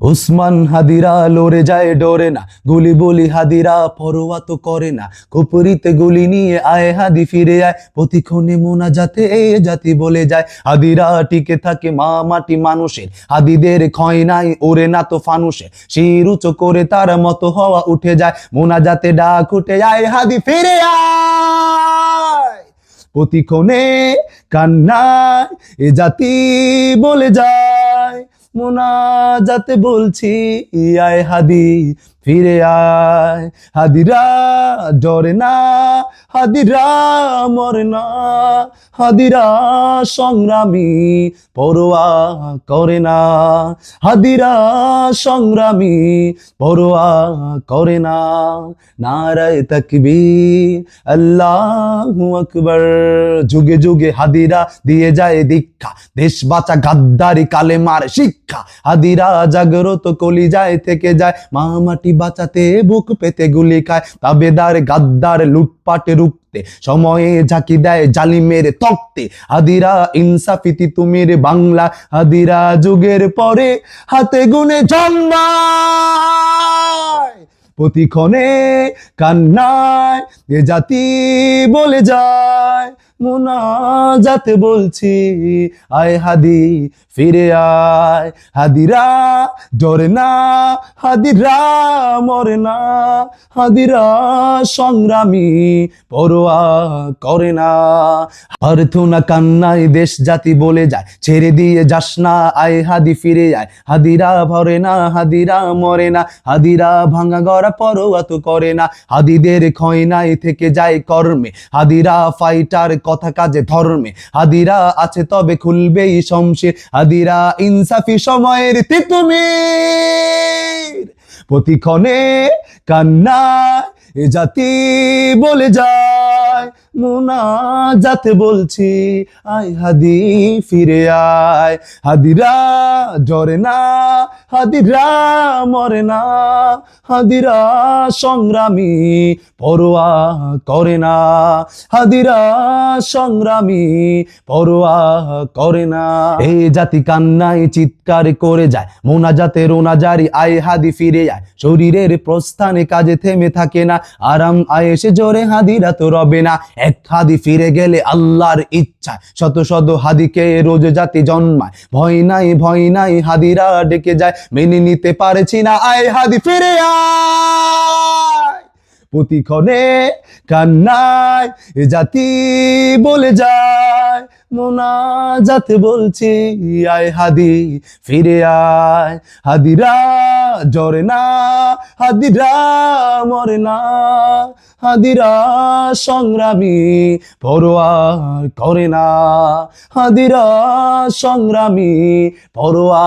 ওসমান হাদিরা লড়ে যায় ডরে না, গুলি বলি হাদিরা পরোয়া তো করে না। কুপুরিতে গুলি নিয়ে আয় হাদি ফিরে আয়, প্রতিক্ষণে মোনাজাতে এ জাতি বলে যায়। হাদিরা টিকে থাকে মা মাটি মানুষের, হাদিদের ক্ষয় নাই ওরে না তো ফানুষের। শির উঁচু করে তার মতো হওয়া উঠে যায়, মোনাজাতে ডাক উঠে আয় হাদি ফিরে আয়। প্রতিক্ষণে কান্নায় এ জাতি বলে যায়, মোনাজাতে বলছি আয় হাদি ফিরে আয়। হাদিরা ডরে না, হাদিরা মরে না, হাদিরা সংগ্রামী পরোয়া করে না। হাদিরা সংগ্রামী পরোয়া করে না। নারায়ে তাকবীর আল্লাহু আকবার। যুগে যুগে হাদিরা দিয়ে যায় দীক্ষা, দেশ বাঁচা গাদ্দারি কালেমার শিক্ষা। হাদিরা জাগ্রত কলিজায় থেকে যায়, মা মাটি বাঁচাতে বুক পেতে গুলি খায়। তাবেদার গাদ্দার লুটপাটে রুখতে সময়ে ঝাঁকি দেয় জালিমের তক্তে। হাদিরা ইনসাফিতি তুমির বাংলা, হাদিরা যুগের পরে হাতে গুনে জন্মায়। প্রতিক্ষণে কান্নায় এ জাতি বলে যায়, মোনাজাতে বলছি আয় হাদি ফিরে আয়। হাদিরা ডরে না, হাদিরা মরে না, হাদিরা সংগ্রামী পরোয়া করে না। আর্থনা কান্নায় দেশ জাতি বলে যায়, ছেড়ে দিয়ে যাস না আয় হাদি ফিরে আয়। হাদিরা ভরে না, হাদিরা মরে না, হাদিরা ভাঙা গড়া পরোয়া তো করে না। হাদিদের ক্ষয় নাই থেকে যায় কর্মে, হাদিরা ফাইটার কথা কাজে ধর্মে। হাদিরা আছে তবে খুলবেই শমশির, হাদিরা ইনসাফি সময়ের তিতুমির। প্রতিক্ষণে কান্নায় এ জাতি বলে যায়, মোনাজাতে বলছি আয় হাদি ফিরে আয়। হাদিরা ডরে না, হাদিরা মরে না, হাদিরা সংগ্রামী পরোয়া করে না। হাদিরা সংগ্রামী পরোয়া করে না। এই জাতি কান্নায় চিৎকার করে যায়, মোনাজাতে রোনা জারি আয় হাদি ফিরে আয়। শরীরের প্রস্থানে কাজে থেমে থাকে না, আরাম আয়েসে জোরে হাদিরা তো রবে না। এক হাদি ফিরে গেলে আল্লাহর ইচ্ছা, শত শত হাদিকে রোজ জাতি জন্মায়। ভয় নাই ভয় নাই হাদিরা ডেকে যায়, মেনে নিতে পারছি না আয় হাদি ফিরে আয়। প্রতিক্ষণে কান্নায় এ জাতি বলে যায়, মোনাজাতে বলছি আয় হাদি ফিরে আয়। হাদিরা ডরে না, হাদিরা মরে না, হাদিরা সংগ্রামী পরোয়া করে না। হাদিরা সংগ্রামী পরোয়া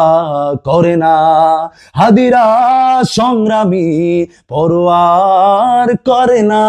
করে না, হাদিরা সংগ্রামী পরোয়া করে না।